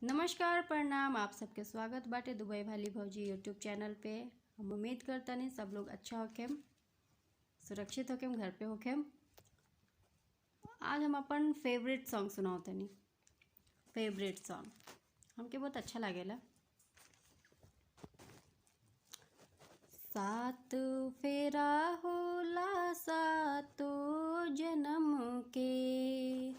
नमस्कार प्रणाम, आप सबके स्वागत बाटे दुबई भाली भौजी यूट्यूब चैनल पे। हम उम्मीद करतनी सब लोग अच्छा होखेम, सुरक्षित होखेम, घर पे होखेम। आज हम अपन फेवरेट सॉन्ग सुनाओतनी। फेवरेट सॉन्ग हमके बहुत अच्छा लागेला। सात फेरा होला सातो जन्म के,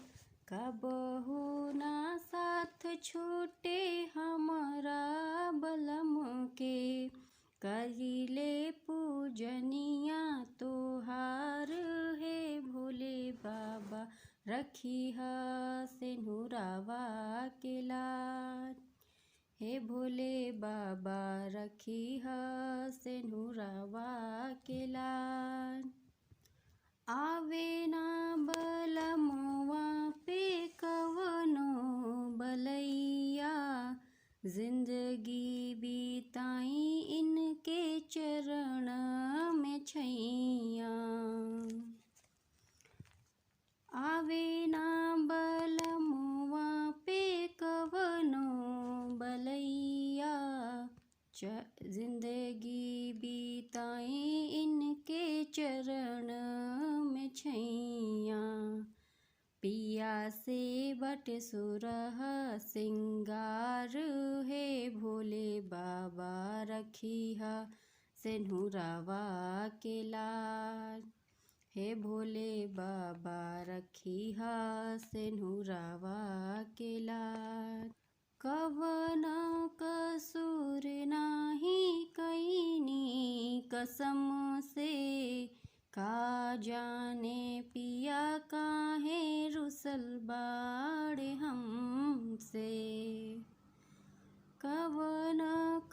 कबहू ना साथ छूटे हमारा बलम के। करिले पूजनिया तोहार है भोले बाबा, रखिहा सिंदूरवा के लाज। हे भोले बाबा रखिहा सिंदूरवा के लाज। आवे ना बलमुआ पे कवनो बलैया, जिंदगी बिताई इनके चरण में छैया। आवे ना बलमुआ पे कवनो बलैया, जिंदगी बिताई इनके चरण में छैया। पिया से बट सुरह सिंगार है भोले बाबा, रखिहा सिंदूरवा के लाज। हे भोले बाबा रखिहा सिंदूरवा के लाज। कवन कसूर नाही कईनी कसम से, का जाने पिया काहे रुसल बाड़े हमसे। कवन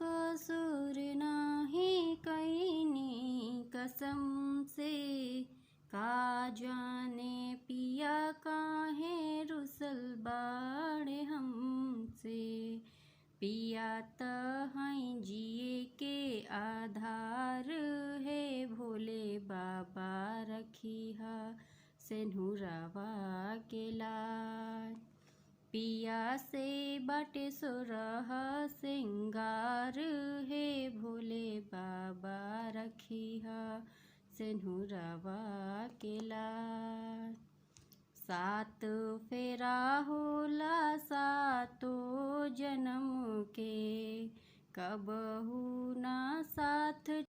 कसूर नाही कईनी कसम से, का जाने पिया काहे रुसल बाड़े हमसे। पिया त हैं जिए के आधार है भोले बाबा, रखिहा सिंदूरवा के लाज। पिया से बाटे सुरह सिंगार है भोले बाबा, रखिहा सिंदूरवा के लाज। सात फेरा होला सातो जन्म के, कबहू ना साथ